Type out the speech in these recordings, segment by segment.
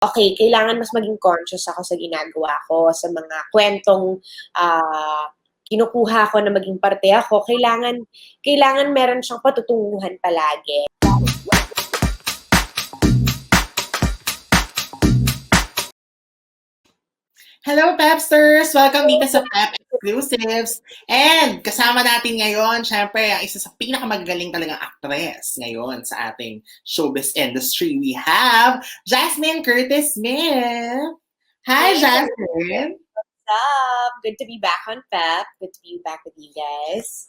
okay, kailangan mas maging conscious ako sa ginagawa ko, sa mga kwentong kinukuha ko na maging parte ako. Kailangan meron siyang patutunguhan palagi. Hello, Pepsters! Welcome dito sa PEP Exclusives. And kasama natin ngayon, syempre, ang isa sa pinakamagagaling talagang actress ngayon sa ating showbiz industry. We have Jasmine Curtis-Smith. Hi, Hey, Jasmine! what's up? Good to be back on PEP. Good to be back with you guys.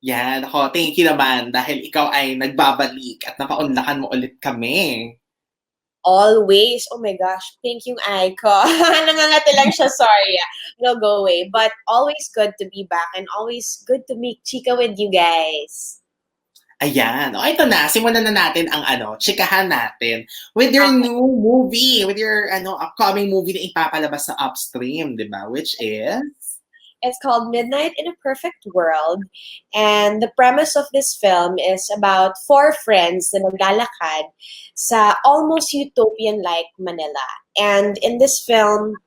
Yan, ako, thank you naman dahil ikaw ay nagbabalik at napaunlakan mo ulit kami. Always. Oh my gosh. Thank you, Aiko. Nangangati lang siya. Sorry. No, go away. But always good to be back and always good to make chika with you guys. Ayan. O, ito na. Simulan na natin ang chikahan natin with your new movie, with your upcoming movie na ipapalabas sa Upstream, di ba? Which is? It's called Midnight in a Perfect World. And the premise of this film is about 4 friends na naglalakad sa almost utopian-like Manila. And in this film,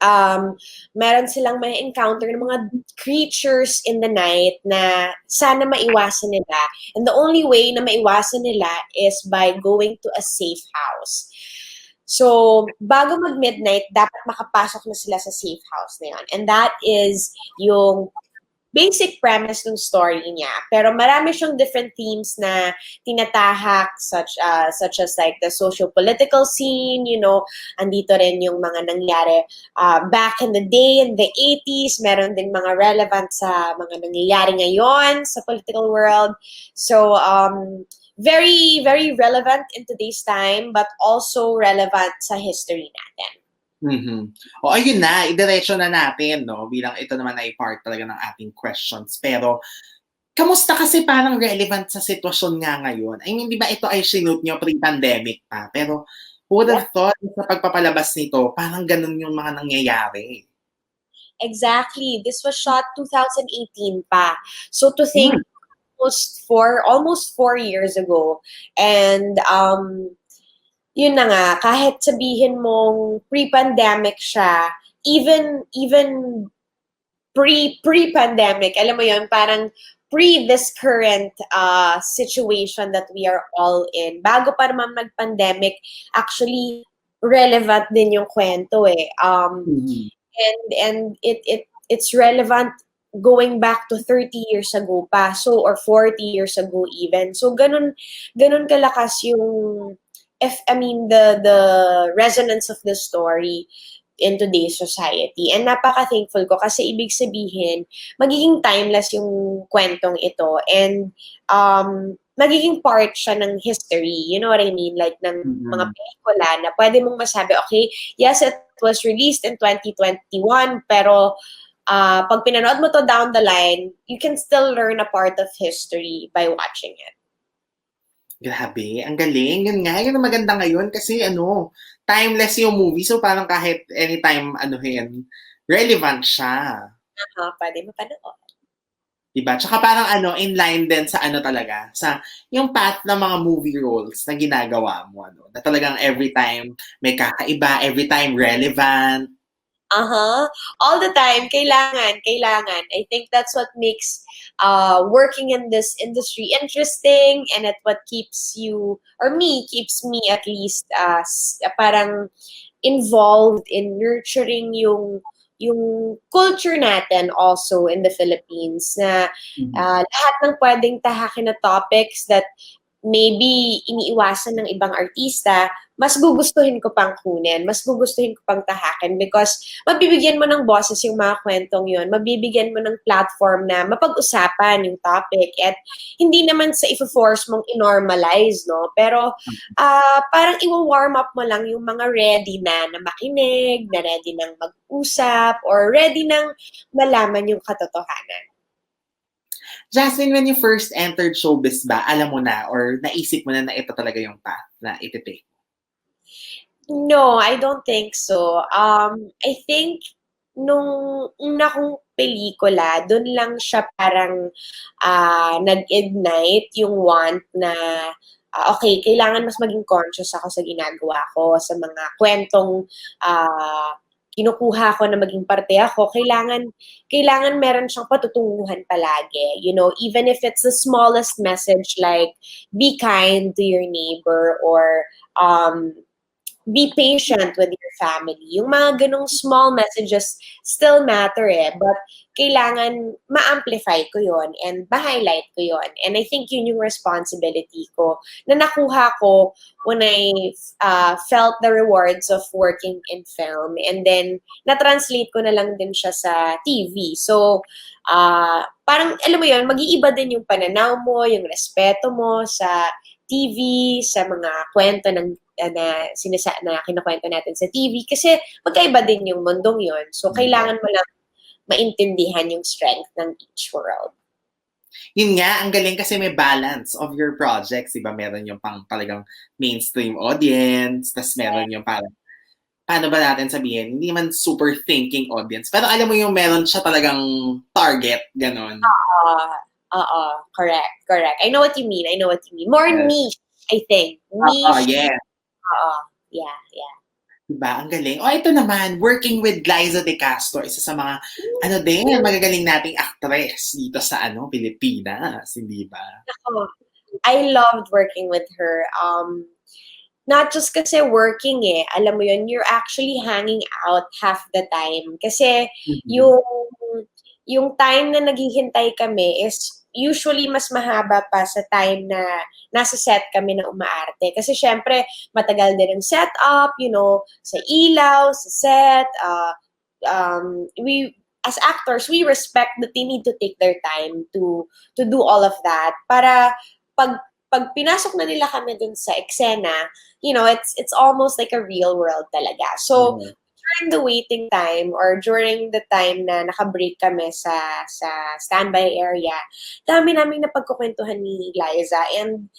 meron silang may encounter ng mga creatures in the night na sana maiwasan nila. And the only way na maiwasan nila is by going to a safe house. So, bago mag-midnight, dapat makapasok na sila sa safe house na yun. And that is yung basic premise ng story niya. Pero marami siyang different themes na tinatahak, such as like the socio-political scene, andito rin yung mga nangyari back in the day, in the 80s, meron din mga relevant sa mga nangyayari ngayon sa political world. So, very, very relevant in today's time, but also relevant sa history natin. Mm-hmm. O ayun na, idiretso na natin, no? Bilang ito naman ay part talaga ng ating questions. Pero, kamusta kasi parang relevant sa sitwasyon nga ngayon? I mean, di ba ito ay sinute nyo pre-pandemic pa? Pero, who would have thought sa pagpapalabas nito, parang ganun yung mga nangyayari? Exactly. This was shot 2018 pa. So to think almost 4 years ago. And yun na nga, kahit sabihin mong pre-pandemic siya, even pre-pandemic, alam mo yun, parang pre this current situation that we are all in. Bago pa naman mag-pandemic, actually relevant din yung kwento eh. And it's relevant going back to 30 years ago pa, so, or 40 years ago even. So ganun kalakas yung the resonance of the story in today's society. And napaka-thankful ko kasi ibig sabihin, magiging timeless yung kwentong ito and magiging part siya ng history. You know what I mean? Like ng mga pelikula na pwede mong masabi, okay, yes, it was released in 2021, pero pag pinanood mo to down the line, you can still learn a part of history by watching it. Grabe, ang galing. Yun nga, yun ang maganda ngayon kasi timeless yung movie. So parang kahit anytime, relevant siya. Pwede mapanood. Diba? Tsaka parang in line din sa talaga, sa yung path ng mga movie roles na ginagawa mo. Na talagang every time may kakaiba, every time relevant. All the time, kailangan. I think that's what makes working in this industry interesting, and at what keeps you, or keeps me at least, parang involved in nurturing yung culture natin also in the Philippines na lahat ng pwedeng tahakin na topics that maybe iniiwasan ng ibang artista, mas gugustuhin ko pang kunin, mas gugustuhin ko pang tahakin because mabibigyan mo ng boses yung mga kwentong yun, mabibigyan mo ng platform na mapag-usapan yung topic at hindi naman sa i-force mong i-normalize, no? Pero parang i-warm up mo lang yung mga ready na makinig, na ready nang mag-usap, or ready nang malaman yung katotohanan. Jasmine, when you first entered showbiz ba, alam mo na or naisip mo na ito talaga yung path na iti-take? No, I don't think so. I think nung una kong pelikula, dun lang siya parang nag-ignite yung want na okay, kailangan mas maging conscious ako sa ginagawa ko, sa mga kwentong kinukuha ko na maging parte ako. Kailangan meron siyang patutunguhan palagi. You know, even if it's the smallest message like, be kind to your neighbor or be patient with your family. Yung mga ganong small messages still matter but kailangan ma-amplify ko yon and ma-highlight ko yon. And I think yun yung responsibility ko na nakuha ko when I felt the rewards of working in film. And then, na-translate ko na lang din siya sa TV. So, parang, alam mo yun, mag-iiba din yung pananaw mo, yung respeto mo sa TV, sa mga kwento na kinukwento natin sa TV kasi magkaiba din yung mundong yon. So, kailangan mo lang maintindihan yung strength ng each world. Yun nga, ang galing kasi may balance of your projects, diba? Meron yung pang talagang mainstream audience, tas meron yung parang, paano ba natin sabihin, hindi man super thinking audience, pero alam mo yung meron siya talagang target, ganon. Correct. I know what you mean. More niche, I think. Niche. Yeah. Yeah. Diba? Ang galing. Ito naman, working with Glaiza de Castro, isa sa mga, magagaling nating actress dito sa, Pilipinas, hindi ba? I loved working with her. Not just kasi working alam mo yun, you're actually hanging out half the time. Kasi yung time na naghihintay kami is usually mas mahaba pa sa time na nasa set kami na umaarte. Kasi syempre, matagal din ang setup, sa ilaw, sa set. We, as actors, we respect that they need to take their time to do all of that. Para pag pinasok na nila kami dun sa eksena, it's almost like a real world talaga. So, during the waiting time or during the time na naka-break kami sa standby area, dami namin napagkukwentuhan ni Glaiza and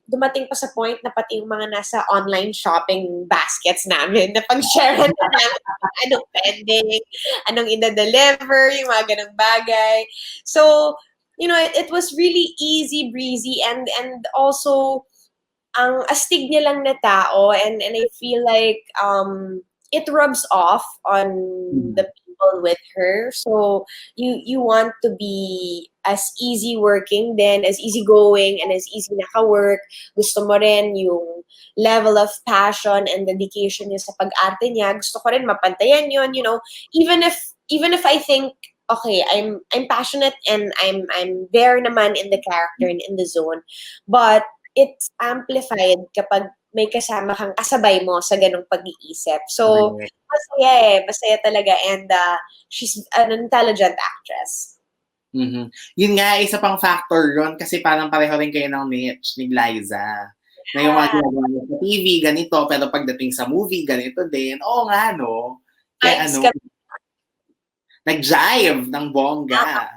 dumating pa sa point na pati yung mga nasa online shopping baskets namin na pag-share na namin anong pending, anong ina-deliver, yung mga ganong bagay. So, it was really easy breezy and also ang astig niya lang na tao and I feel like it rubs off on the people with her. So you want to be as easy working then, as easy going and as easy naka-work. Gusto mo rin yung level of passion and dedication niya sa pag-arte niya. Gusto ko rin mapantayan yun, even if I think okay, I'm passionate and I'm there naman in the character and in the zone, but it's amplified kapag may kasama kang kasabay mo sa ganong pag-iisip. So, masaya talaga and she's an intelligent actress. Yun nga, isa pang factor yun kasi parang pareho rin kayo ng niche ni Glaiza. Na yung mga ginagawa niya sa TV, ganito, pero pagdating sa movie, ganito din. Oo nga, no? Kaya nag-jive ng bongga.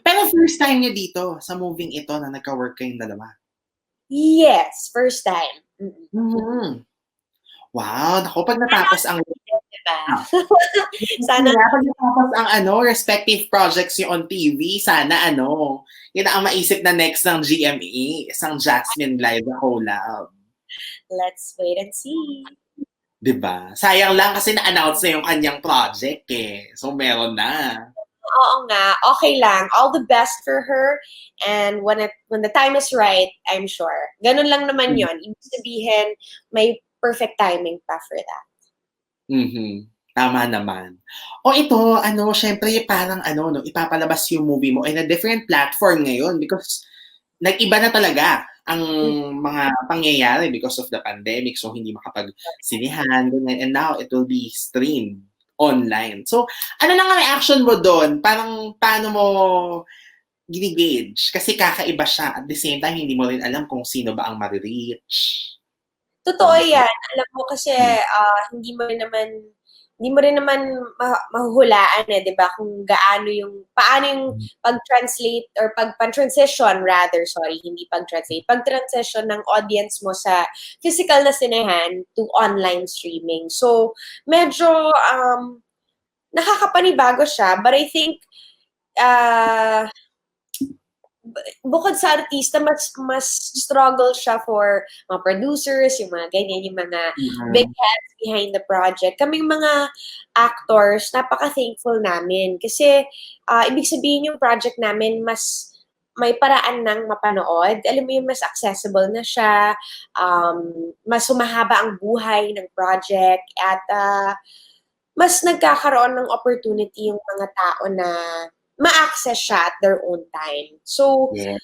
Pero first time niyo dito sa moving ito na nagka-work kayong dalawa? Yes, first time. Wow, naku, pag natapos ang sana pag natapos ang respective projects niyo on TV, sana yun ang maisip na next ng GMA, isang Jasmine Glaiza collab. Let's wait and see. Diba? Sayang lang kasi na-announce na yung kanyang project So meron na. Oo nga, okay lang. All the best for her. And when the time is right, I'm sure. Ganun lang naman yon. Ibig sabihin, may perfect timing pa for that. Tama naman. Ito, syempre parang ipapalabas yung movie mo in a different platform ngayon because nag-iba na talaga ang mga pangyayari because of the pandemic. So, hindi makapag-sinihan, and now it will be streamed online. So, ano na nga reaction mo doon? Parang paano mo gini-gauge? Kasi kakaiba siya. At the same time, hindi mo rin alam kung sino ba ang marireach. Totoo yan. Alam mo kasi hindi mo rin naman mahuhulaan 'di ba? Kung paano yung pag-translate or pag-transition rather, sorry, hindi pag-translate, pag-transition ng audience mo sa physical na sinehan to online streaming. So, medyo nakakapanibago siya, but I think bukod sa artista, mas struggle siya for mga producers, yung mga ganyan, yung mga big heads behind the project. Kaming mga actors, napaka-thankful namin. Kasi, ibig sabihin yung project namin, mas may paraan ng mapanood. Alam mo yung mas accessible na siya, mas sumahaba ang buhay ng project, at mas nagkakaroon ng opportunity yung mga tao na ma-access siya at their own time. So, Yeah.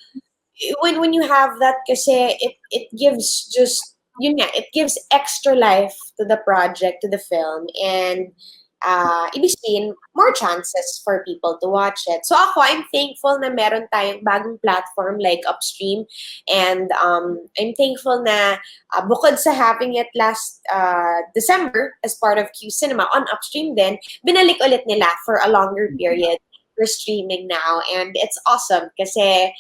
when you have that, kasi it gives just, yun nga, it gives extra life to the project, to the film, and ibig sabihin, more chances for people to watch it. So ako, I'm thankful na meron tayong bagong platform like Upstream, and I'm thankful na bukod sa having it last December as part of Q Cinema on Upstream din, binalik ulit nila for a longer period. We're streaming now, and it's awesome kasi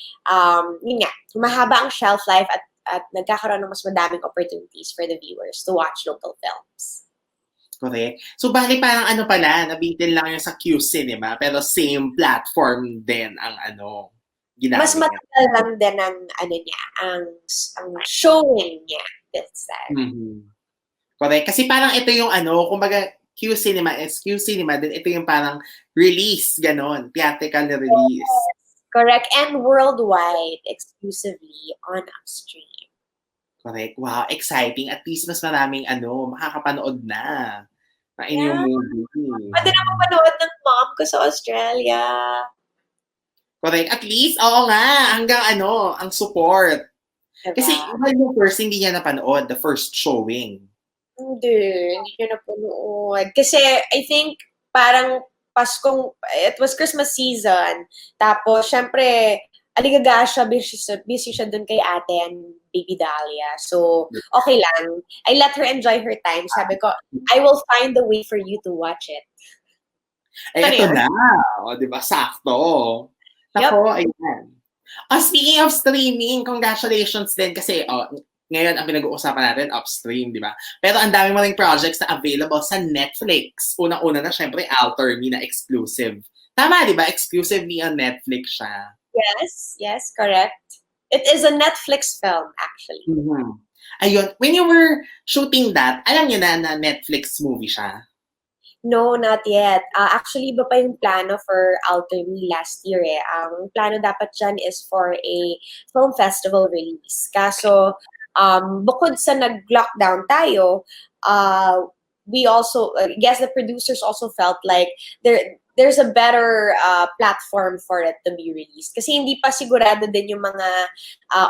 yun nga, humahaba ang shelf life, at nagkakaroon ng mas madaming opportunities for the viewers to watch local films. Correct. So, bali parang ano pala, nabitin lang yung sa Q Cinema, pero same platform din ang ginamit. Mas matagal lang din ang niya, ang showing niya this time. Correct. Kasi parang ito yung kumbaga, Q Cinema is Q Cinema, din ito yung parang release, ganon, theatrical release. Yes, correct. And worldwide, exclusively on Upstream. Correct. Wow, exciting. At least mas maraming makakapanood na inyong movie. Pwede na mapanood ng mom ko sa Australia. Correct. At least, oo nga, hanggang ang support. Diba? Kasi yung first, hindi niya napanood, the first showing. Hindi niya napanood. Kasi I think parang it was Christmas season. Tapos, syempre, aligaga siya, busy siya dun kay ate and baby Dahlia. So, okay lang. I let her enjoy her time. Sabi ko, I will find the way for you to watch it. Ito na. O, diba? Sakto. Nako, ayan. Speaking of streaming, congratulations din kasi, ngayon ang pinag-uusapan natin, Upstream, di ba? Pero ang dami mo ring projects na available sa Netflix. Unang-una na, syempre, AKTOR na exclusive. Tama, di ba? Exclusively on Netflix siya. Yes, correct. It is a Netflix film, actually. Ayun, when you were shooting that, alam niyo na Netflix movie siya? No, not yet. Actually, iba pa yung plano for AKTOR last year eh. Ang plano dapat dyan is for a film festival release. Kaso, bukod sa nag-lockdown tayo, we also, I guess the producers also felt like there's a better platform for it to be released. Kasi hindi pa sigurado din yung mga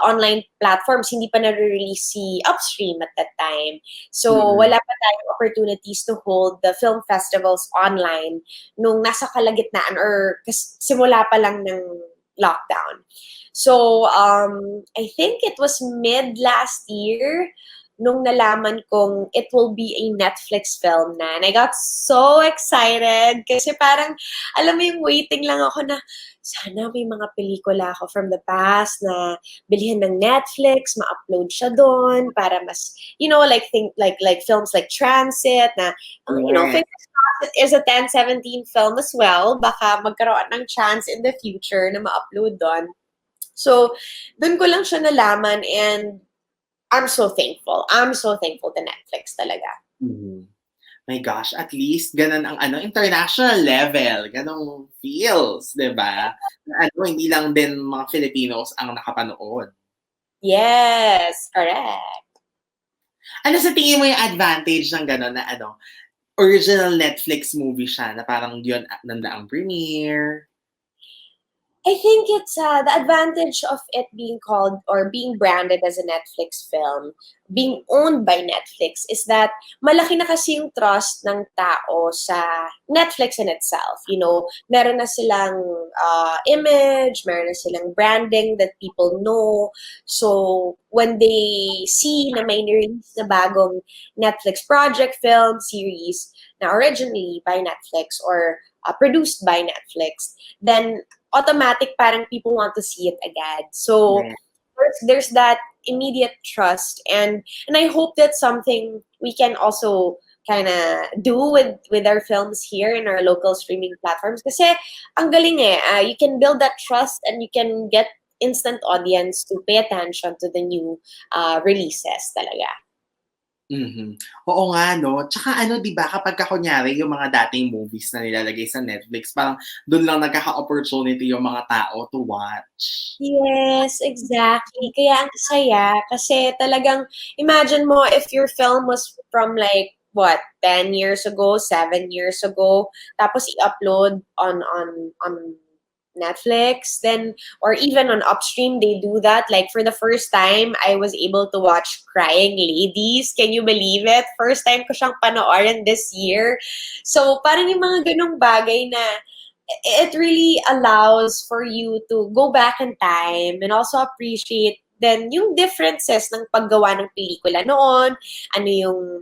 online platforms, hindi pa na-release si Upstream at that time. So, wala pa tayong opportunities to hold the film festivals online nung nasa kalagitnaan or simula pa lang ng lockdown. So, I think it was mid last year nung nalaman kong it will be a Netflix film na. And I got so excited kasi parang, alam mo yung waiting lang ako na sana may mga pelikula ako from the past na bilhin ng Netflix, ma-upload siya doon para mas, like films like Transit na, fingers crossed, it is a 10-17 film as well. Baka magkaroon ng chance in the future na ma-upload doon. So, doon ko lang siya nalaman, and I'm so thankful. I'm so thankful to Netflix talaga. My gosh, at least ganun ang international level, ganung feels, 'di ba? Hindi lang din mga Filipinos ang nakapanood. Yes, correct. Ano sa tingin mo yung advantage ng ganun na original Netflix movie siya na parang yun nandaang premiere? I think it's the advantage of it being called or being branded as a Netflix film, being owned by Netflix, is that malaki na kasi yung trust ng tao sa Netflix in itself. Meron na silang image, meron na silang branding that people know. So, when they see na may release na bagong Netflix project, film, series na originally by Netflix or produced by Netflix, then automatic parang people want to see it agad. So there's that immediate trust, and I hope that's something we can also kind of do with our films here in our local streaming platforms. Kasi ang galing you can build that trust and you can get instant audience to pay attention to the new releases talaga. Mhm. Oo nga 'no, tsaka ano 'di ba kapagka kunyari yung mga dating movies na nilalagay sa Netflix parang dun lang nagkaka-opportunity yung mga tao to watch. Yes, exactly. Kaya ang saya kasi talagang imagine mo if your film was from like what, 10 years ago, 7 years ago, tapos i-upload on Netflix, then or even on Upstream, they do that. Like for the first time, I was able to watch Crying Ladies. Can you believe it? First time ko siyang panoorin this year. So parang yung mga ganong bagay na it really allows for you to go back in time and also appreciate then yung differences ng paggawa ng pelikula noon, ano yung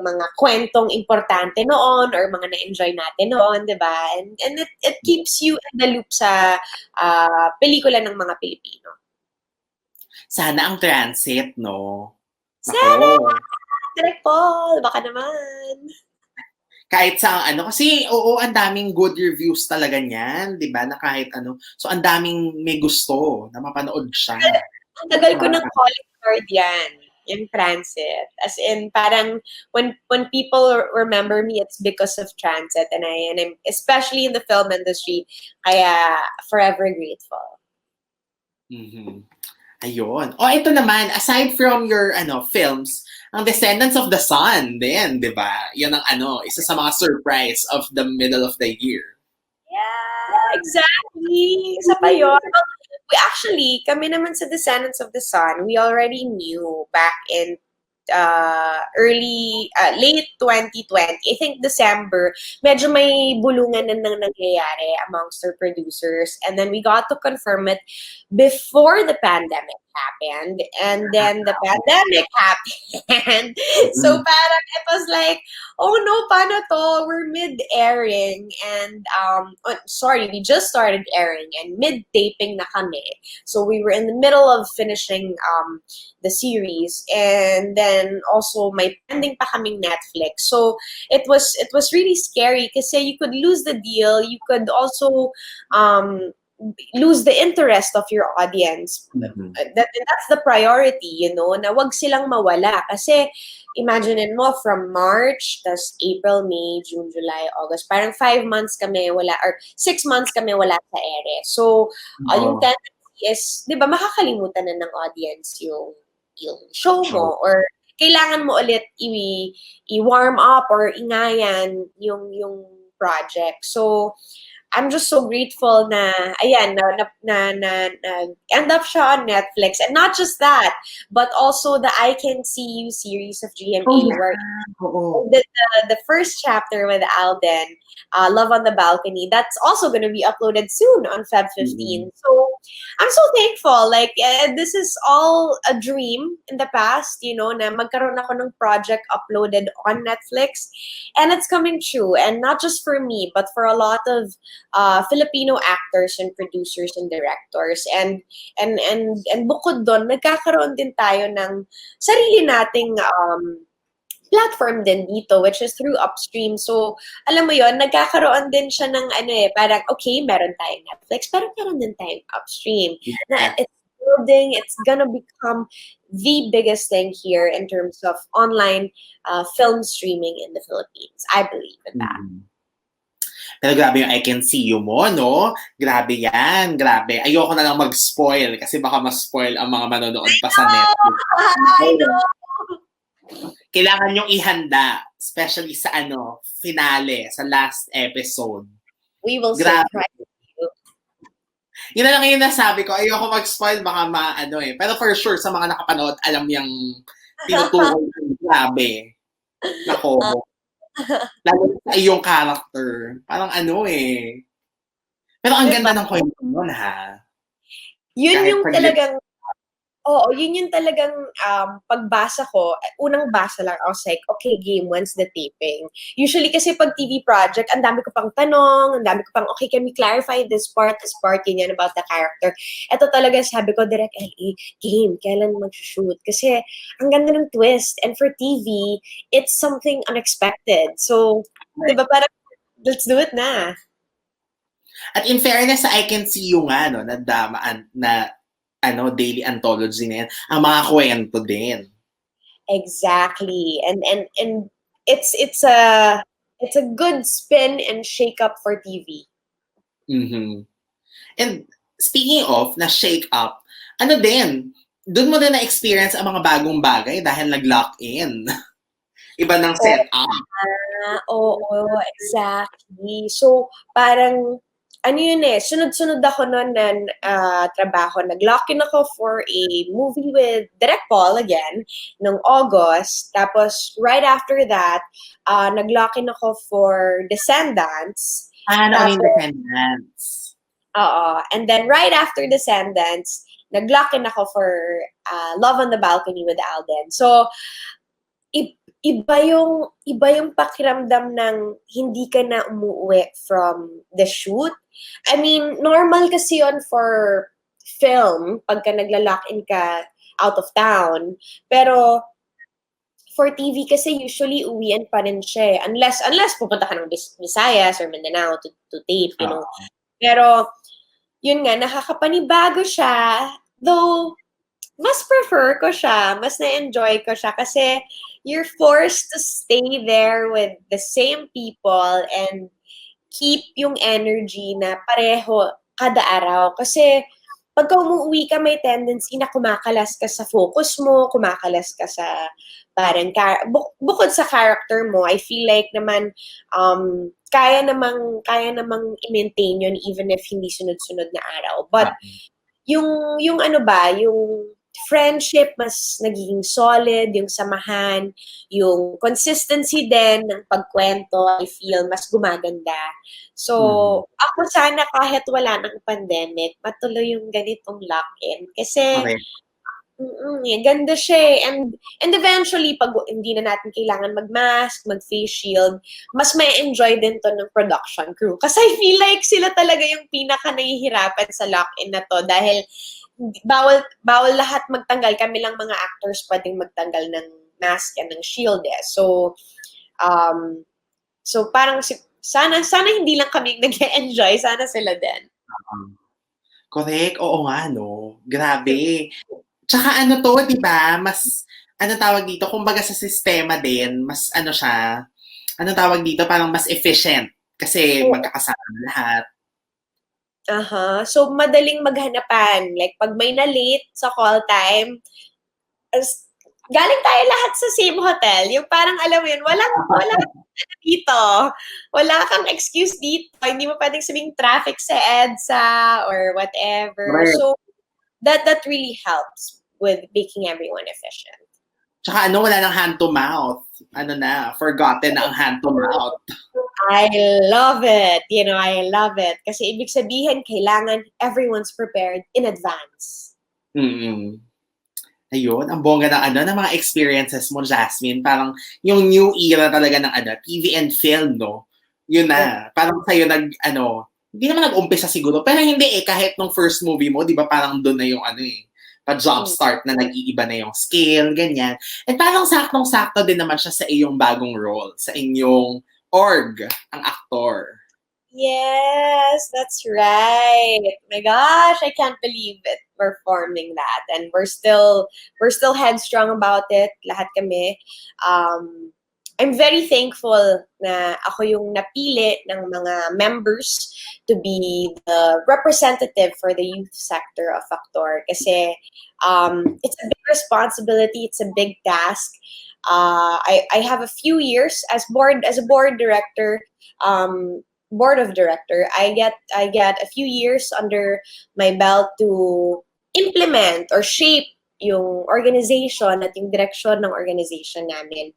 mga kwentong importante noon or mga na-enjoy natin noon, 'di ba? And it keeps you in the loop sa pelikula ng mga Pilipino. Sana ang transit 'no? Sana! Naku. Direct Paul, baka naman. Kahit sa ano, kasi oo, ang daming good reviews talaga niyan, 'di ba, na kahit ano. So, ang daming may gusto na mapanood siya. Ang tagal ko Mga ng calling card yan, yung transit. As in, parang when people remember me, it's because of transit. And I'm especially in the film industry, kaya forever grateful. Mhm. Ayun. Oh, ito naman, aside from your ano films, ang Descendants of the Sun din, 'di ba? 'Yan ang ano, isa sa mga surprise of the middle of the year. Yeah, exactly. Isa pa yun. Well, we actually, kami naman sa Descendants of the Sun, we already knew back in late 2020, I think December, medyo may bulungan na nang nangyayari amongst our producers. And then we got to confirm it before the pandemic happened. And then the pandemic happened. So Mm. parang it was like, oh no, paano to? We're mid-airing. And, sorry, we just started airing and mid-taping na kami. So we were in the middle of finishing the series, and then also may pending pa kaming Netflix. So it was really scary kasi you could lose the deal, you could also lose the interest of your audience. Mhm. That's the priority, na wag silang mawala kasi imagine mo from March, tas April, May, June, July, August, parang 5 months kami wala or 6 months kami wala sa ere. So yung Oo. tendency is, 'di ba, makakalimutan na ng audience yung show Show. mo or kailangan mo ulit i-warm up or ingayan yung project. So I'm just so grateful na ayan na end up siya on Netflix, and not just that, but also the I Can See You series of GMA, Oh, yeah. where Oo. the first chapter with Alden, Love on the Balcony, that's also going to be uploaded soon on Feb 15. Mm. So I'm so thankful. Like, this is all a dream in the past, na magkaroon ako ng project uploaded on Netflix, and it's coming true. And not just for me, but for a lot of Filipino actors and producers and directors. And bukod doon, nagkakaroon din tayo ng sarili nating platform din dito, which is through Upstream. So, alam mo yon, nagkakaroon din siya ng parang, okay, meron tayong Netflix, pero meron din tayong Upstream. Na Yeah. it's building, it's gonna become the biggest thing here in terms of online film streaming in the Philippines. I believe in that. Mm. Pero grabe yung I Can See You mo, no? Grabe yan, grabe. Ayoko na lang mag-spoil kasi baka ma-spoil ang mga manonood pa sa Netflix. I know! Kailangan yung ihanda, especially sa finale, sa last episode. We will Grabe. surprise you. Yun na lang yung nasabi ko. Ayoko mag-spoil, baka Pero for sure, sa mga nakapanood, alam yung tinutukoy yung grabe. Nako. Lalo sa iyong character. Parang Pero ang ganda ng kwento nun, ha? Yun Kahit yung saglit. talagang, yun yung talagang pagbasa ko, unang basa lang, I was like, okay, game, when's the taping? Usually kasi pag TV project, ang dami ko pang tanong, ang dami ko pang, okay, can we clarify this part, ganyan about the character. Ito talaga, sabi ko, direct LA, game, kailan mag-shoot? Kasi ang ganda ng twist, and for TV, it's something unexpected. So, di ba, parang, let's do it na. At in fairness, I can see you nga, no, na daily anthology na yan. Ang mga kwento din. Exactly. And it's a good spin and shake up for TV. Mhm. And speaking of na shake up, ano din, doon mo na na-experience ang mga bagong bagay dahil nag-lock in. Iba ng setup. Oo, exactly. So, parang, ano yun sunod-sunod ako noon ng trabaho. Nag-lock-in ako for a movie with Direct Paul again, noong August. Tapos, right after that, nag-lock-in ako for Descendants. Ano yung Tapos, Independence? and then right after Descendants, nag-lock-in ako for Love on the Balcony with Alden. So, iba yung pakiramdam ng hindi ka na umuwi from the shoot. I mean, normal kasi yun for film pagka nagla-lock-in ka out of town. Pero for TV kasi usually uwian pa rin siya. Unless pupunta ka ng Visayas or Mindanao to tape, you know. Pero yun nga, nakakapanibago siya. Though, mas prefer ko siya, mas na-enjoy ko siya kasi you're forced to stay there with the same people and keep yung energy na pareho kada araw. Kasi pagka umuwi ka, may tendency na kumakalas ka sa focus mo, kumakalas ka sa parang bukod sa character mo, I feel like naman kaya namang i-maintain yun even if hindi sunod-sunod na araw. But yung ano ba, yung friendship mas nagiging solid, yung samahan, yung consistency din ng pagkwento, I feel mas gumaganda. So, ako sana kahit wala ng pandemic, matuloy yung ganitong lock-in. Kasi, ganda siya And eventually, pag hindi na natin kailangan mag-mask, mag-face shield, mas may enjoy din to ng production crew. Kasi I feel like sila talaga yung pinaka nahihirapan sa lock-in na to dahil bawal lahat magtanggal. Kami lang mga actors pwedeng magtanggal ng mask and ng shield So, so parang sana hindi lang kami nag-enjoy, sana sila din. Correct, oo nga, no? Grabe. Tsaka ano to, di ba? Mas, tawag dito, kumbaga sa sistema din, mas siya, tawag dito, parang mas efficient. Kasi magkakasama lahat. So, madaling maghanapan. Like, pag may na-late sa call time, galing tayo lahat sa same hotel. Yung parang, alam mo yun, walang dito. Wala kang excuse dito. Hindi mo pwedeng sabing traffic sa EDSA or whatever. Right. So, that really helps with making everyone efficient. Tsaka wala nang hand to mouth. Forgotten na ang hand to mouth. I love it. I love it. Kasi ibig sabihin, kailangan everyone's prepared in advance. Ayun, ang bongga ng mga experiences mo, Jasmine. Parang yung new era talaga ng TV and film, no? Yun na. Parang sa'yo hindi naman nag-umpisa siguro. Pero hindi kahit nung first movie mo, di ba parang doon na yung pa-job start na nag-iiba na yung scale, ganyan. At parang saktong-sakto din naman siya sa iyong bagong role, sa inyong org, ang AKTOR. Yes, that's right. My gosh, I can't believe it. We're forming that, and we're still headstrong about it. Lahat kami. I'm very thankful na ako yung napili ng mga members to be the representative for the youth sector of AKTOR. Kasi it's a big responsibility. It's a big task. I have a few years as a board director. Board of director, I get a few years under my belt to implement or shape yung organization at yung direksyon ng organization namin.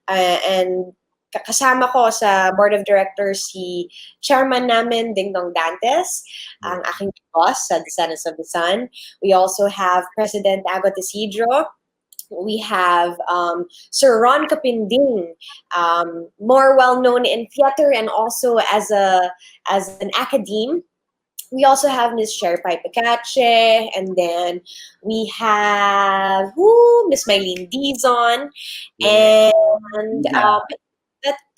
And kasama ko sa board of directors si chairman namin, Ding Dong Dantes, ang aking boss sa Descendants of the Sun. We also have President Agot Isidro. We have Sir Ron Capinding, more well-known in theater and also as an academe. We also have Ms. Sherpai Picache, and then we have Miss Mylene Dizon, and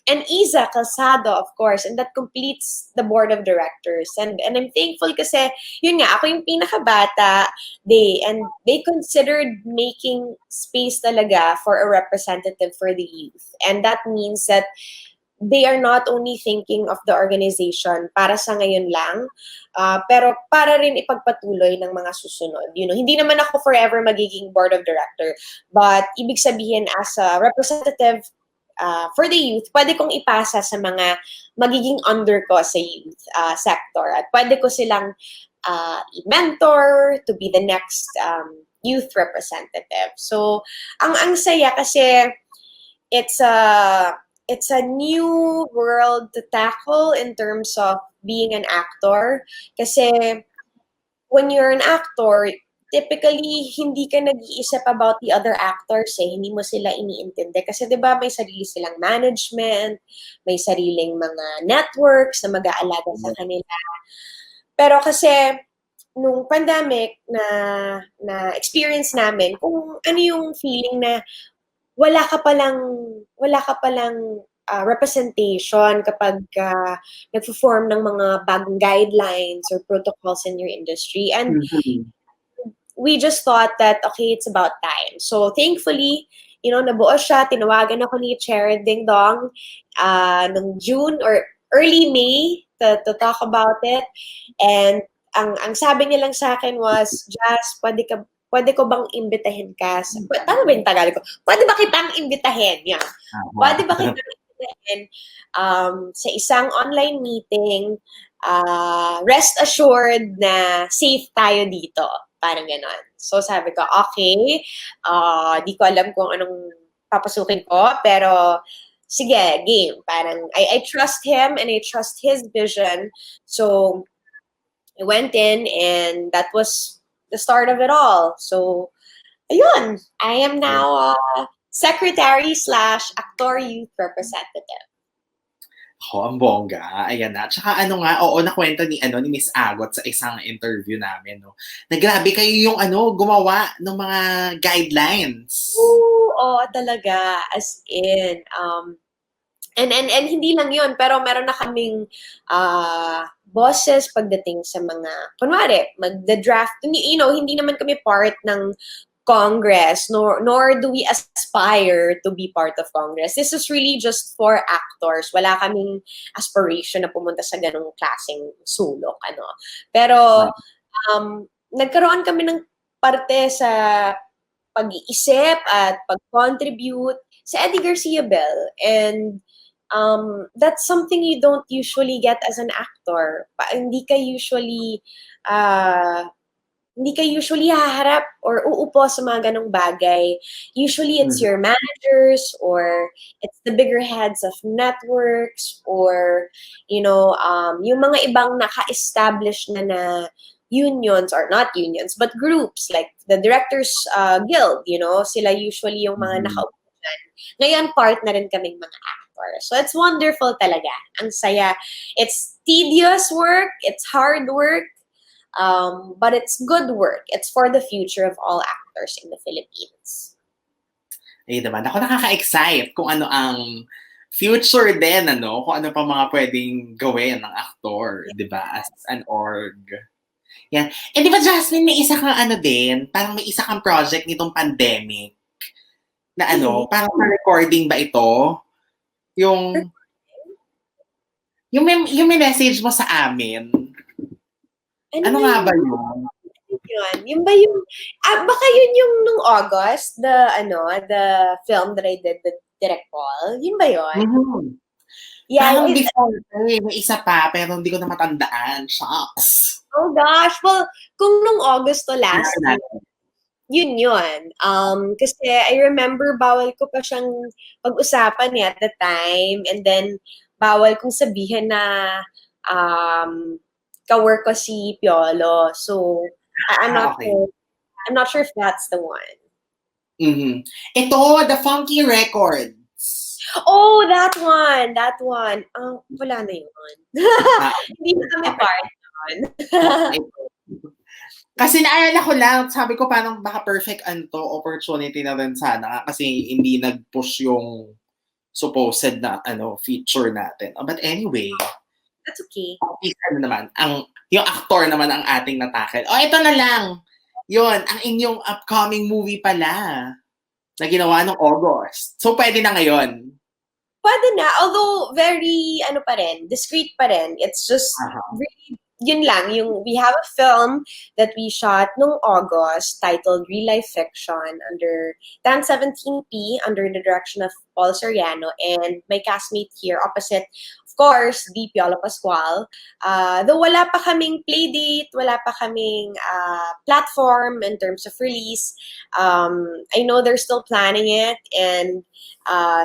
and Isa Calzado, of course, and that completes the board of directors. And I'm thankful kasi, yun nga, ako yung pinakabata, they considered making space talaga for a representative for the youth. And that means that they are not only thinking of the organization para sa ngayon lang, pero para rin ipagpatuloy ng mga susunod. You know, hindi naman ako forever magiging board of director, but ibig sabihin as a representative for the youth, pwede kong ipasa sa mga magiging under ko sa youth sector. At pwede ko silang i-mentor to be the next youth representative. So, ang saya kasi it's a new world to tackle in terms of being an actor. Kasi when you're an actor, typically, hindi ka nag-iisip about the other actors eh. Hindi mo sila iniintindi. Kasi di ba may sarili silang management, may sariling mga networks na mag-aalaga sa kanila. Pero kasi, nung pandemic na experience namin, kung ano yung feeling na wala ka palang representation kapag nagpo-form ng mga bagong guidelines or protocols in your industry. And we just thought that, okay, it's about time. So, thankfully, you know, nabuo siya. Tinawagan ako ni Chair Ding Dong noong June or early May to talk about it. And ang sabi niya lang sa akin was, Jazz, pwede ko bang imbitahin ka? Tama ba yung Tagalog ko? Pwede ba kitang imbitahin? Yeah. Pwede ba kitang imbitahin sa isang online meeting? Rest assured na safe tayo dito. Parang ganon. So sabi ko, okay, di ko alam kung anong papasukin ko, pero sige, game. Parang I trust him and I trust his vision. So I went in and that was the start of it all. So, ayun, I am now secretary/actor youth representative. Ang bongga. Ayan na. Tsaka oo, nakwento ni Miss Agot sa isang interview namin, no. Na grabe kayo yung gumawa ng mga guidelines. Oo, talaga. As in, and hindi lang yun, pero meron na kaming bosses pagdating sa mga, kunwari, mag-draft. You know, hindi naman kami part ng Congress, nor do we aspire to be part of Congress. This is really just for actors. Wala kaming aspiration na pumunta sa ganong klaseng sulok. Pero nagkaroon kami ng parte sa pag-iisip at pag-contribute sa Eddie Garcia Bell. And that's something you don't usually get as an actor. Hindi ka usually haharap or uupo sa mga ganong bagay. Usually, it's your managers or it's the bigger heads of networks or, you know, yung mga ibang naka-establish na unions or not unions, but groups like the Directors Guild, you know, sila usually yung mga nakaupo dyan. Ngayon, part na rin kaming mga actors. So, it's wonderful talaga. Ang saya. It's tedious work. It's hard work. But it's good work. It's for the future of all actors in the Philippines. Eh, diba? Ako nakaka-excite kung ano ang future din, kung ano pa mga pwedeng gawin ng aktor, diba? As an org. Yan. Eh, di ba, Jasmine, may isa kang parang may isa kang project nitong pandemic na parang recording ba ito? Yung may message mo sa amin. Ano nga ba yun? Yun ba yung, baka yun yung nung August, the film that I did with Direct Paul. Yun ba yun? Mm-hmm. Yeah. Parang before, may isa pa, pero hindi ko na matandaan. Shucks. Oh gosh. Well, kung nung August to last year, yun. Kasi I remember bawal ko pa siyang pag-usapan at the time. And then, bawal kong sabihin na, ka-work ko si Piolo. So, I'm not sure if that's the one. Mm-hmm. Ito, The Funky Records. Oh, that one. Wala na yun. Hindi na kami part nun. Kasi naalala ko lang, sabi ko parang baka perfect opportunity na rin sana kasi hindi nag-push yung supposed na feature natin. But anyway, That's okay. naman, yung actor naman ang ating natakil. Ito na lang. Yun, ang inyong upcoming movie pala na ginawa ng August. So, pwede na ngayon. Pwede na, although very, pa rin, discreet pa rin. It's just, really, yun lang, we have a film that we shot nung August titled Real Life Fiction under 1017p under the direction of Paul Soriano and my castmate here opposite, of course, the Piolo Pascual. Though wala pa kaming play date, wala pa kaming platform in terms of release. I know they're still planning it and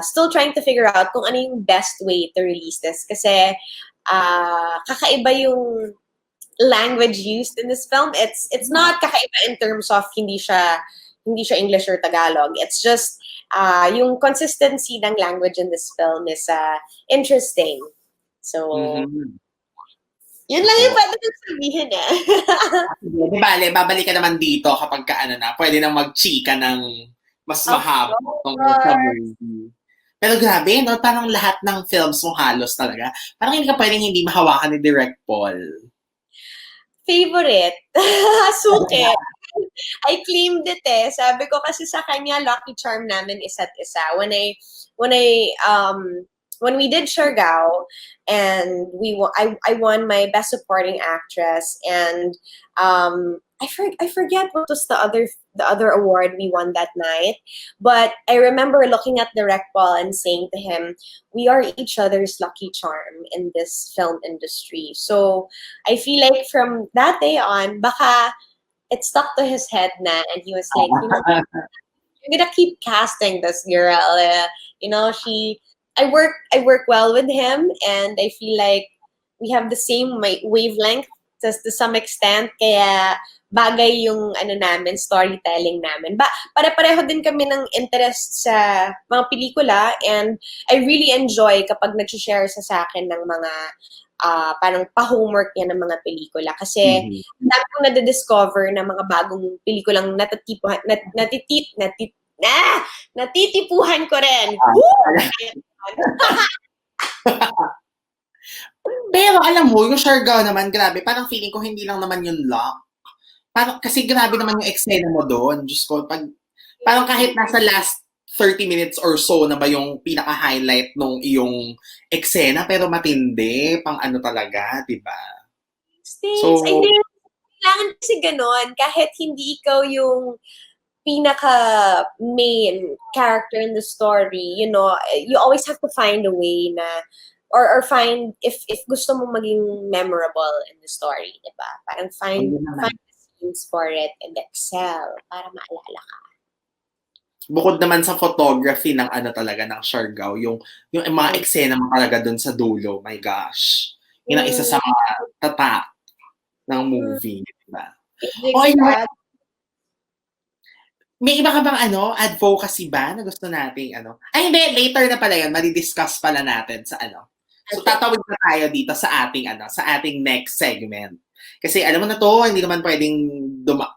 still trying to figure out kung ano yung best way to release this. Kasi kakaiba yung language used in this film. It's not kakaiba in terms of hindi siya English or Tagalog. It's just yung consistency ng language in this film is interesting. So, yun lang yung pwede kong sabihin eh. Di bale, babalik ka naman dito kapag pwede nang mag-chika ng mas mahaba tungkol sa movie. Pero grabe, no? Parang lahat ng films mo halos talaga. Parang hindi ka pwedeng hindi mahawakan ni Direct Paul. Favorite. Suke. I claimed it eh. Sabi ko kasi sa kanya, lucky charm namin isa't isa. When we did Siargao, and I won my Best Supporting Actress, and I forget what was the other award we won that night, but I remember looking at the Rec Paul and saying to him, "We are each other's lucky charm in this film industry." So I feel like from that day on, baka it stuck to his head na, and he was like, "You're gonna keep casting this girl." I work well with him, and I feel like we have the same wavelength to some extent, kaya bagay yung namin, storytelling namin. Pare-pareho din kami ng interest sa mga pelikula, and I really enjoy kapag nag-share sa akin ng mga parang pa-homework niya ng mga pelikula. Kasi dami kong nadidiscover na mga bagong pelikulang natitipuhan ko rin. Pero alam mo, yung Siargao naman, grabe, parang feeling ko hindi lang naman yung luck. Parang, kasi grabe naman yung eksena mo doon. Diyos ko, parang kahit nasa last 30 minutes or so na ba yung pinaka-highlight nung iyong eksena, pero matindi, pang talaga, di ba? So, I think, kailangan kasi ganon, kahit hindi ikaw yung pinaka-main character in the story, you always have to find a way na, or find, if gusto mo maging memorable in the story, diba? Parang find the scenes for it and excel para maalala ka. Bukod naman sa photography ng talaga ng Siargao, yung mga eksena mo talaga dun sa dulo, my gosh. Yun ang isa sa mga tatak ng movie, diba? May iba ka bang advocacy ba na gusto nating Ay, hindi, later na pala yun. Madi-discuss pala natin sa So, tatawid na tayo dito sa ating sa ating next segment. Kasi alam mo na to, hindi naman pwedeng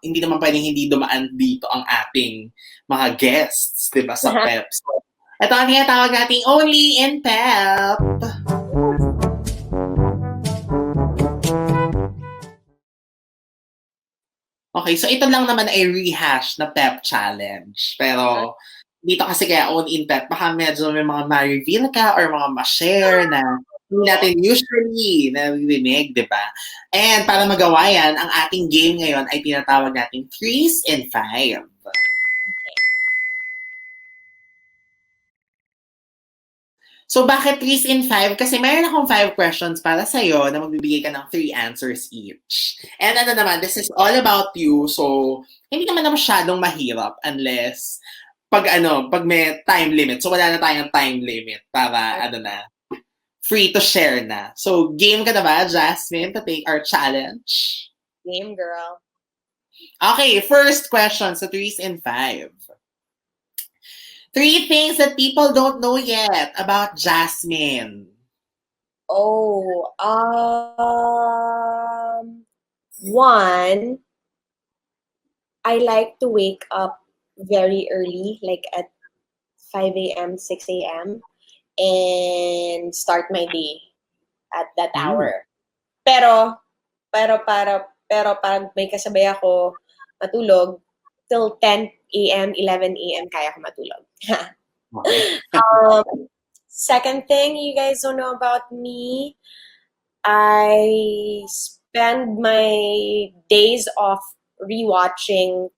hindi dumaan dito ang ating mga guests, 'di ba, sa PEP. So, ito ang tinatawag nating Only in PEP. Okay, so ito lang naman ay rehash na PEP challenge. Pero dito kasi kaya Only in PEP, baka medyo may mga ma-reveal ka or mga ma-share na hindi natin usually narinig, di ba? And para magawa yan, ang ating game ngayon ay tinatawag natin 3s in 5. So, bakit 3s in 5? Kasi mayroon akong 5 questions para sa'yo na magbibigay ka ng 3 answers each. And naman, this is all about you. So, hindi naman na masyadong mahirap unless pag may time limit. So, wala na tayong time limit para, free to share na. So, game ka na ba, Jasmine, to take our challenge? Game, girl. Okay, first question sa 3s in 5. 3 things that people don't know yet about Jasmine. One, I like to wake up very early, like at 5 a.m., 6 a.m. and start my day at that hour. Pero pag may kasabay ako matulog, till 10 a.m., 11 a.m., kaya ko matulog. Okay. Second thing you guys don't know about me, I spend my days off rewatching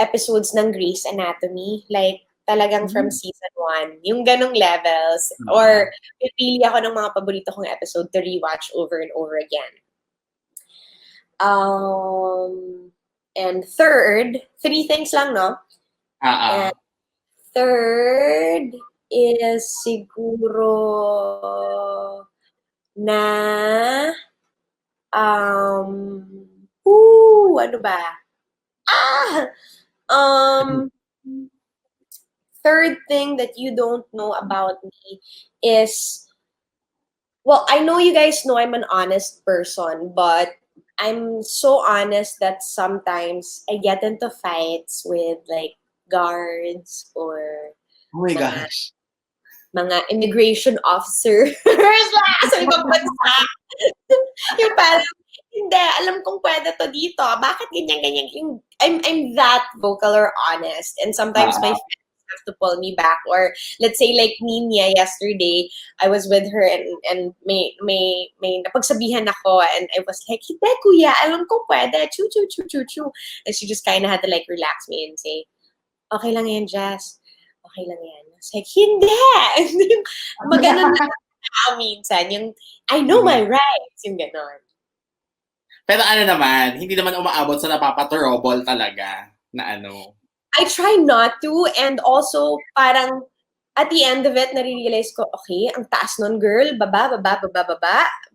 episodes ng Grey's Anatomy. Like, talagang from season 1. Yung ganong levels. Or, pipili ako ng mga paborito kong episode to rewatch over and over again. And third, 3 things lang, no? And third is siguro na ano ba? Third thing that you don't know about me is, well, I know you guys know I'm an honest person, but I'm so honest that sometimes I get into fights with like guards or Oh my gosh. mga immigration officers sa ibang bansa. Yung parang, hindi, alam kong pwede to dito. Bakit ganyan? I'm that vocal or honest. And sometimes my friends have to pull me back. Or let's say like Nina yesterday, I was with her and may napagsabihan ako and I was like, hindi kuya, alam kong pwede. Chu. And she just kind of had to like relax me and say, okay lang yan, Jazz. Okay lang yan. I was like, hindi! Maganon na ako minsan. Yung, I know my rights. Yung ganon. Pero ano naman, hindi naman umaabot sa napapatrobol talaga na ano. I try not to, and also parang at the end of it, nare-realize ko, okay, ang taas nun, girl, baba.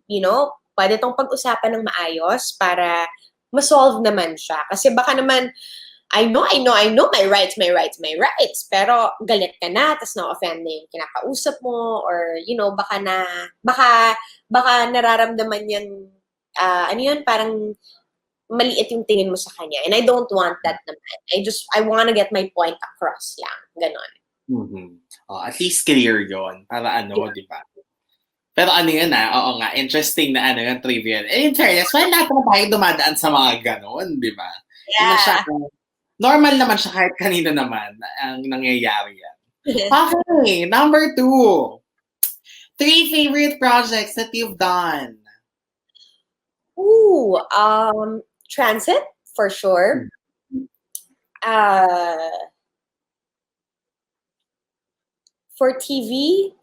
You know, pwede tong pag-usapan ng maayos para ma-solve naman siya. Kasi baka naman, I know, my rights. Pero galit ka na, tas na-offend na yung kinakausap mo, or, you know, baka nararamdaman yan, ano yun, parang maliit yung tingin mo sa kanya. And I don't want that naman. I want to get my point across lang. Ganon. At least clear yon para ano, di ba? Pero ano yun oo nga, interesting na ano yung trivia. And in fairness, why lahat na tayo dumadaan sa mga ganon, di ba? Yeah. Normal naman siya kahit kanino naman ang nangyayari yan. Okay, number 2. 3 favorite projects that you've done. Transit, for sure. For TV,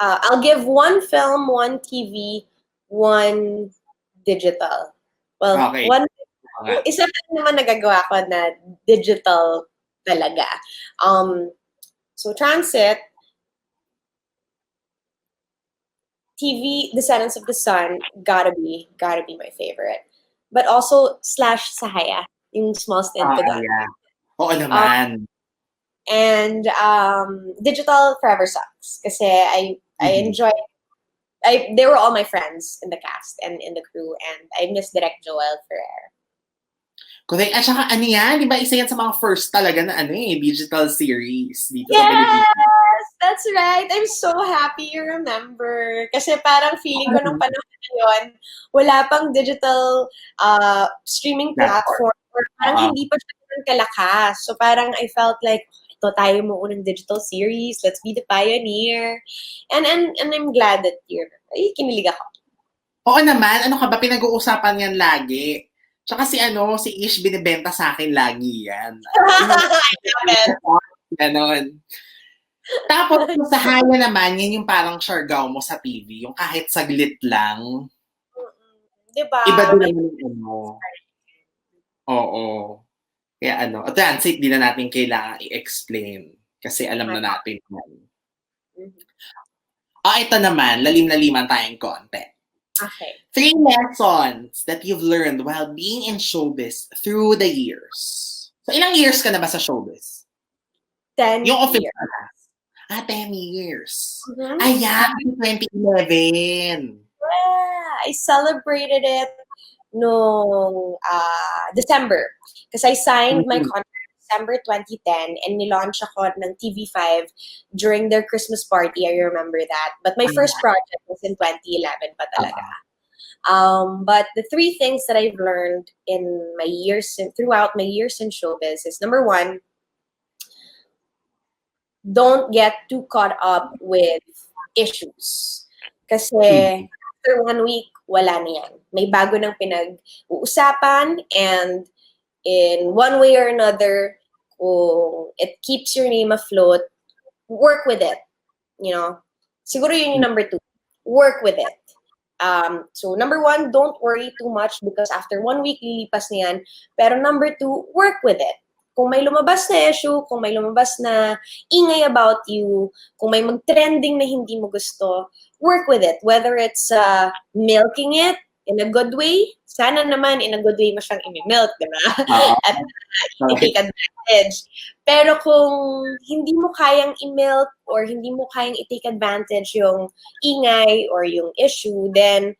I'll give 1 film, 1 TV, 1 digital. Well, Okay. Isa naman nagagawa ko na digital talaga. So Transit, TV, Descendants of the Sun, gotta be my favorite. But also /Sahaya, yung small stint ko doon. Yeah. Oo naman. And digital Forever Sucks. Kasi I enjoy. They were all my friends in the cast and in the crew, and I miss Direct Joel Ferrer. Correct. At saka ano yan, di ba isa yan sa mga first talaga na digital series dito sa Pilipinas. Yes! That's right. I'm so happy you remember. Kasi parang feeling ko nung panahon na yun, wala pang digital streaming platform. Or parang hindi pa siya kalakas. So parang I felt like, ito tayo mo unang digital series. Let's be the pioneer. And I'm glad that kinilig ako. Oo naman. Ano ka ba? Pinag-uusapan yan lagi. Tsaka si Ish binibenta sa akin lagi yan. Ganon. Tapos sa Haya naman, yan yung parang siargaw mo sa TV. Yung kahit saglit lang. Diba? Iba din naman yung Oo. Kaya Transit, di na natin kailangan i-explain. Kasi alam na natin yan. Ito naman, lalim-laliman tayong konti. Okay. 3 lessons that you've learned while being in showbiz through the years. So, ilang years ka na ba sa showbiz? 10 yung years. 10 years. Ayan, 2011. Yeah, I celebrated it no December. Because I signed my contract December 2010 and nilaunch ako ng TV5 during their Christmas party. I remember that. But my first project was in 2011 pa talaga. But the three things that I've learned in my years, throughout my years in showbiz is, number one, don't get too caught up with issues. Kasi after 1 week, wala na yan. May bago ng pinag-uusapan, and in one way or another, kung it keeps your name afloat, work with it. You know? Siguro yun yung number 2. Work with it. So number 1, don't worry too much because after 1 week, lilipas na yan. Pero number 2, work with it. Kung may lumabas na issue, kung may lumabas na ingay about you, kung may mag-trending na hindi mo gusto, work with it. Whether it's milking it in a good way, sana naman in a good way mo siyang i-milk, di ba? At i-take advantage. Pero kung hindi mo kayang i-milk or hindi mo kayang i-take advantage yung ingay or yung issue, then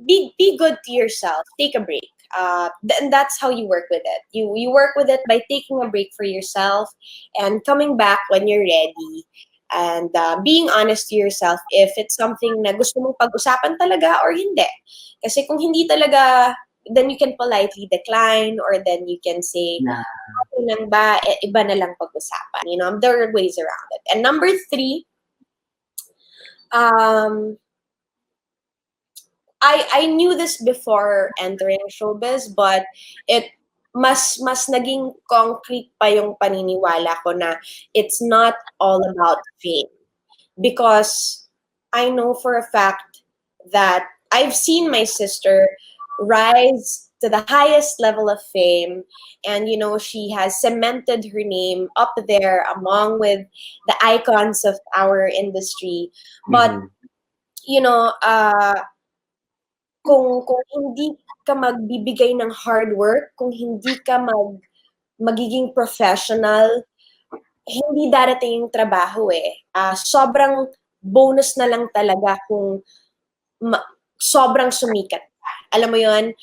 be good to yourself. Take a break. And that's how you work with it. You work with it by taking a break for yourself and coming back when you're ready. And being honest to yourself if it's something na gusto mong pag-usapan talaga or hindi. Kasi kung hindi talaga, then you can politely decline or then you can say, okay lang ba, iba na lang pag-usapan. You know, there are ways around it. And number 3, I knew this before entering showbiz, but it mas naging concrete pa yung paniniwala ko na it's not all about fame. Because I know for a fact that I've seen my sister rise to the highest level of fame, and you know, she has cemented her name up there among with the icons of our industry. But you know, kung hindi ka magbibigay ng hard work, kung hindi ka magiging professional, hindi darating yung trabaho eh. Sobrang bonus na lang talaga kung sobrang sumikat ka. Alam mo yun,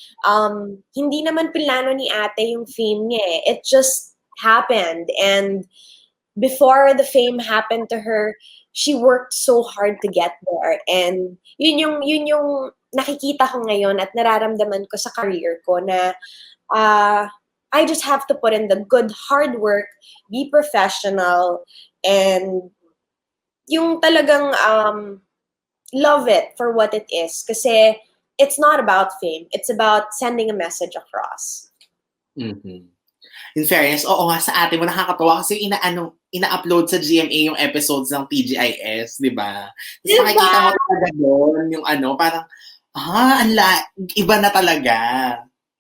hindi naman plano ni ate yung fame niya eh. It just happened. And before the fame happened to her, she worked so hard to get there. And yun yung nakikita ko ngayon at nararamdaman ko sa career ko na I just have to put in the good hard work, be professional, and yung talagang love it for what it is. Kasi it's not about fame. It's about sending a message across. In fairness, oo nga, sa ate mo nakakatawa kasi ina-upload sa GMA yung episodes ng TGIS, di ba? Tapos makikita mo talaga doon yung parang, iba na talaga.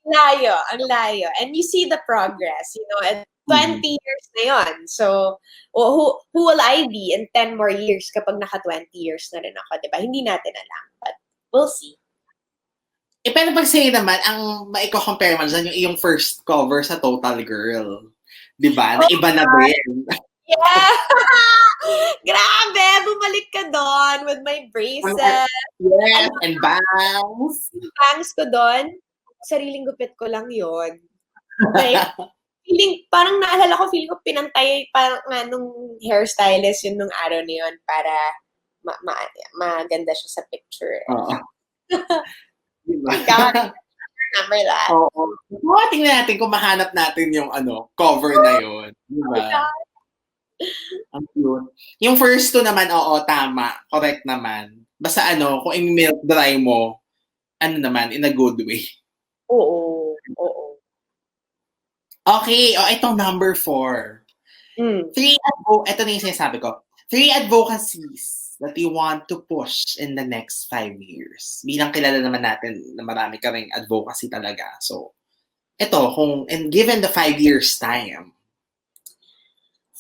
Ang layo. And you see the progress, you know, and 20 years na yun. So, who will I be in 10 more years kapag naka 20 years na rin ako, diba? Hindi natin alam, but we'll see. Pero pag sa'yo naman, ang maiko-compare mo dyan yung first cover sa Total Girl. Diba? Na iba na din. Yeah! Grabe! Bumalik ka doon with my braces. Yes, and bangs. Yung bangs ko doon, sariling gupit ko lang yon. Like, parang naalala ko, feeling ko pinantay parang nung hairstylist yun nung araw na yun para maganda siya sa picture. Diba? Remember that? Oo. Tingnan natin kung mahanap natin yung cover na yun. Diba? Ang cute. Yung first 2 naman, oo, tama. Correct naman. Basta kung i-milk dry mo, naman, in a good way. Oo. Okay, itong number 4. 3 ito na yung sinasabi ko. 3 advocacies that you want to push in the next 5 years. Bilang kilala naman natin na marami ka ring advocacy talaga. So, ito, and given the 5 years time.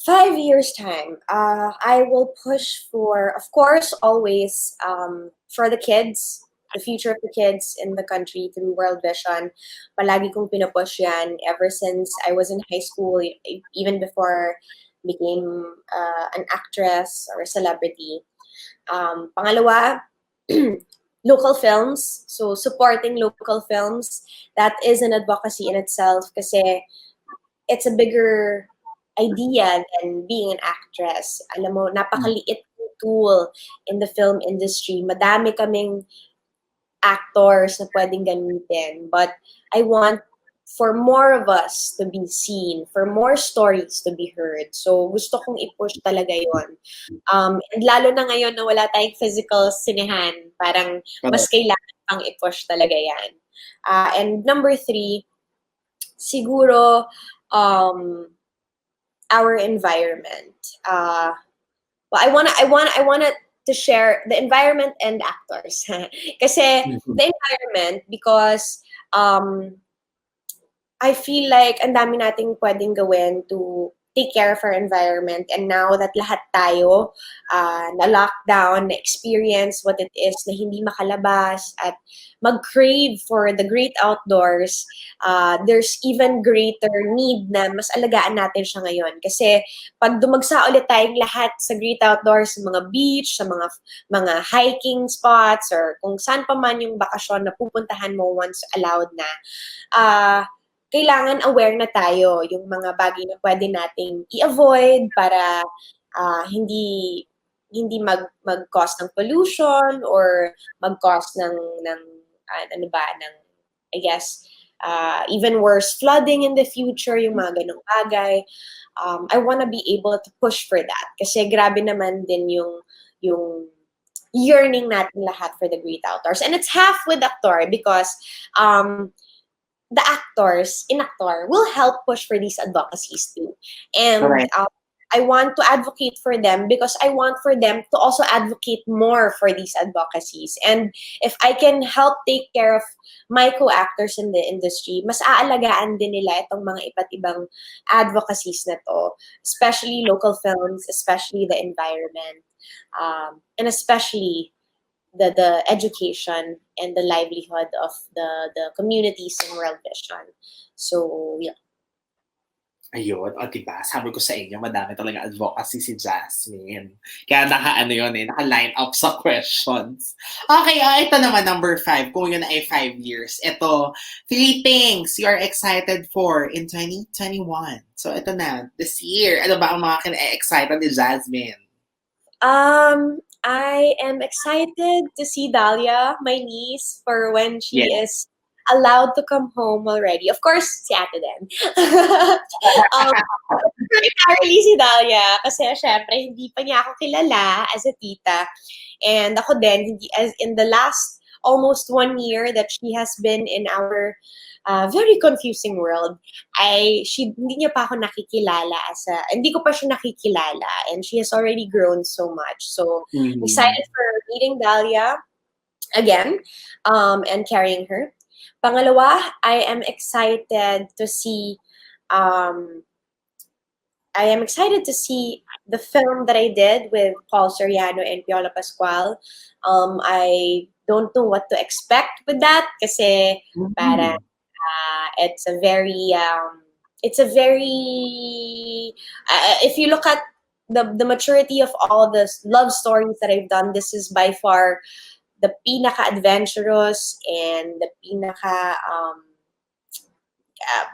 5 years time, I will push for, of course, always for the kids, the future of the kids in the country through World Vision. Palagi kong pinupush yan ever since I was in high school, even before I became an actress or a celebrity. Pangalawa, local films. So supporting local films, that is an advocacy in itself kasi it's a bigger idea than being an actress. Alam mo, napakaliit ng tool in the film industry. Madami kaming actors na pwedeng gamitin. But I want for more of us to be seen, for more stories to be heard. So gusto kong i-push talaga yon. And lalo na ngayon na wala tayong physical sinehan, parang mas kailangan pang i-push talaga yan. And number 3, siguro our environment. Well, I wanna to share the environment and actors. Kasi the environment, because I feel like ang dami nating pwedeng gawin to take care of our environment. And now that lahat tayo na-lockdown, na-experience what it is na hindi makalabas at mag-crave for the great outdoors, there's even greater need na mas alagaan natin siya ngayon. Kasi pag dumagsa ulit tayong lahat sa great outdoors, sa mga beach, sa mga hiking spots, or kung saan pa man yung bakasyon na pupuntahan mo once allowed na, kailangan aware na tayo yung mga bagay na pwede nating i-avoid para hindi mag-cause ng pollution or mag-cause ng ano ba, ng I guess even worse flooding in the future, yung mga ganong bagay. I wanna be able to push for that kasi grabe naman din yung yearning natin lahat for the great outdoors. And it's half with AKTOR because the actors in AKTOR will help push for these advocacies too. And I want to advocate for them because I want for them to also advocate more for these advocacies. And if I can help take care of my co-actors in the industry, mas aalagaan din nila itong mga iba't ibang advocacies na to, especially local films, especially the environment, and especially the education and the livelihood of the communities in World Vision. So, yeah. Ayun, o diba? Sabi ko sa inyo, madami talaga advocacy si Jasmine. Kaya naka-line up sa questions. Okay, ito naman, number 5. Kung yun ay 5 years. Ito, 3 things you are excited for in 2021. So, ito na, this year. Ano ba ang mga kina-excited ni Jasmine? I am excited to see Dahlia, my niece, for when she is allowed to come home already. Of course, si ate din. Primarily si Dahlia kasi syempre hindi pa niya ako kilala as a tita. And ako din, as in the last almost 1 year that she has been in our very confusing world, hindi niya pa ako nakikilala hindi ko pa siya nakikilala, and she has already grown so much. So, excited for meeting Dahlia again, and carrying her. Pangalawa, I am excited to see the film that I did with Paul Soriano and Piola Pascual. I don't know what to expect with that kasi parang it's a very if you look at the maturity of all the love stories that I've done, this is by far the pinaka-adventurous and the pinaka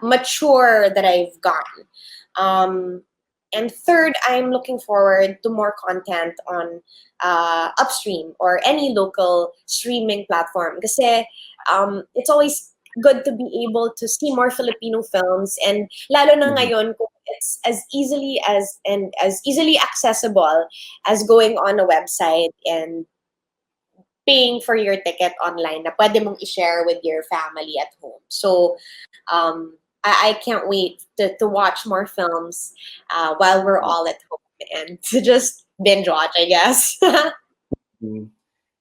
mature that I've gotten. And third, I'm looking forward to more content on Upstream or any local streaming platform. Kasi it's always good to be able to see more Filipino films, and lalo na ngayon kung it's as easily accessible as going on a website and paying for your ticket online na pwede mong i-share with your family at home. So, I can't wait to watch more films while we're all at home and to just binge watch, I guess.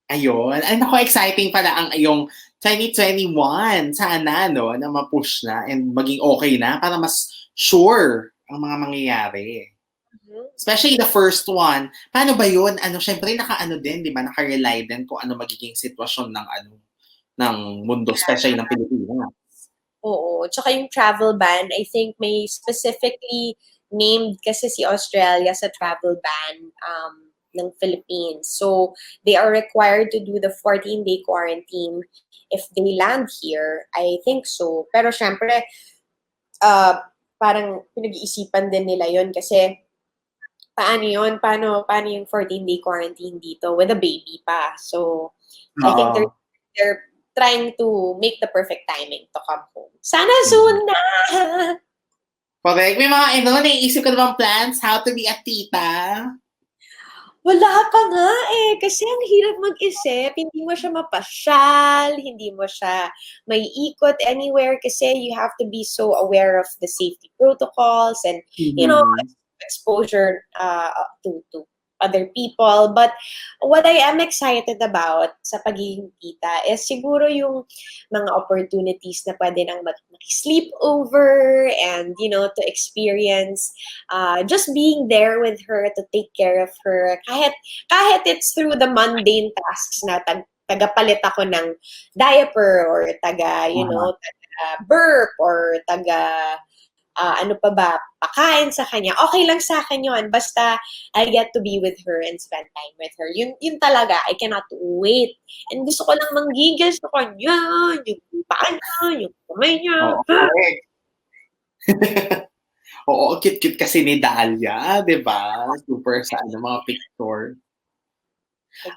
Ayun. Ay, naku, exciting pala ang iyong 2021. Sana, no, na ma-push na and maging okay na para mas sure ang mga mangyayari. Especially the first one. Paano ba yun? Syempre, naka-ano din, di ba? Naka-rely din kung ano magiging sitwasyon ng mundo, especially ng Pilipinas. Oo. Tsaka yung travel ban, I think may specifically named kasi si Australia sa travel ban ng Philippines. So, they are required to do the 14-day quarantine if they land here. I think so. Pero syempre, parang pinag-iisipan din nila yon kasi paano yun? Paano yung 14-day quarantine dito with a baby pa? So, I think Oo. they're trying to make the perfect timing to come home. Sana Mhm. soon na! Correct. May mga naiisip ka na bang plans how to be a tita? Wala pa nga eh, kasi ang hirap mag-isip, hindi mo siya mapasyal, hindi mo siya maiikot anywhere kasi you have to be so aware of the safety protocols and, you know, Mhm. exposure to other people. But what I am excited about sa pagiging tita is siguro yung mga opportunities na pwede nang mag-sleep over and, you know, to experience just being there with her to take care of her kahit it's through the mundane tasks na tagapalit ako ng diaper or taga you Uh-huh. know taga burp or taga ano pa ba pakain sa kanya, okay lang sa akin yun basta I get to be with her and spend time with her. Yun talaga, I cannot wait. And gusto ko lang manggigil sa kanya, yung paa niya, yung kamay niya. Oo, correct. Oo, cute-cute kasi ni Dahlia, 'di ba? Super sa mga picture.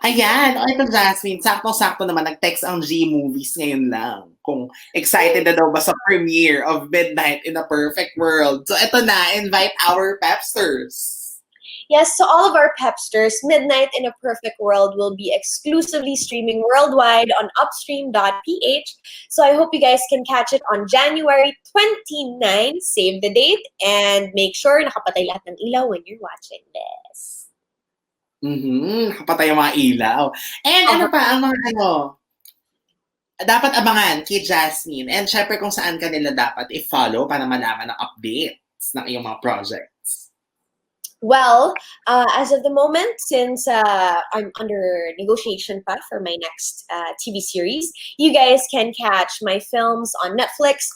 Ayan, ito Jasmine, saktong-sakto naman nag-text ang G-Movies ngayon lang kung excited na daw ba sa premiere of Midnight in a Perfect World. So ito na, invite our Pepsters. Yes, so all of our Pepsters, Midnight in a Perfect World will be exclusively streaming worldwide on upstream.ph. So I hope you guys can catch it on January 29. Save the date and make sure nakapatay lahat ng ilaw when you're watching this. Nakapatay ang mga ilaw. And ano pa ang mga dapat abangan kay Jasmine and syempre kung saan ka nila dapat i-follow para malaman ang updates ng iyong mga projects. Well, as of the moment, since I'm under negotiation pa for my next TV series, you guys can catch my films on Netflix.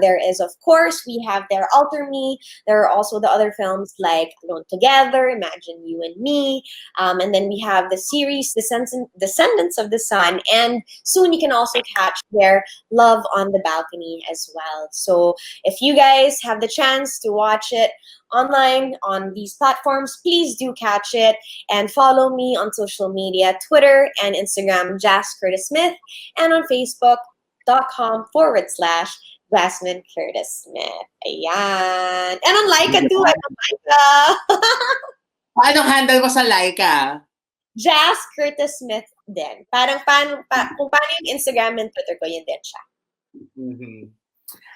There is, of course, we have there Alter Me. There are also the other films like Alone Together, Imagine You and Me. And then we have the series Descendants of the Sun. And soon you can also catch their Love on the Balcony as well. So if you guys have the chance to watch it online on these platforms, please do catch it and follow me on social media, Twitter and Instagram, Jasmine Curtis-Smith, and on Facebook.com/Jasmine Curtis-Smith. Ayan. And on Laika too, I'm on Laika. Anong handle mo sa Laika? Jas Curtis-Smith din. Kung paano yung Instagram and Twitter ko, yun din siya.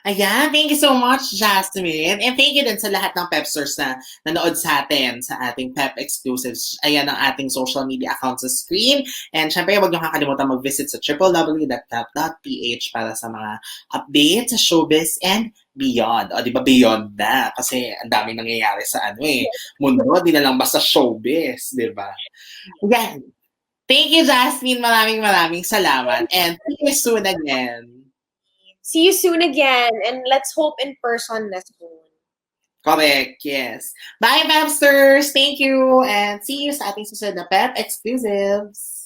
Ayan, thank you so much, Jasmine. And thank you din sa lahat ng Pepsters na nanood sa atin sa ating PEP Exclusives. Ayan ang ating social media account sa screen. And syempre, huwag niyo kakalimutan mag-visit sa www.pep.ph para sa mga updates sa showbiz and beyond. O, di ba beyond na? Kasi ang daming nangyayari sa mundo. Di na lang basta showbiz, di ba? Ayan. Thank you, Jasmine. Maraming salamat. And see you soon again. See you soon again, and let's hope in person na soon. Correct, yes. Bye, Pepsters! Thank you! And see you sa ating susunod na PEP Exclusives!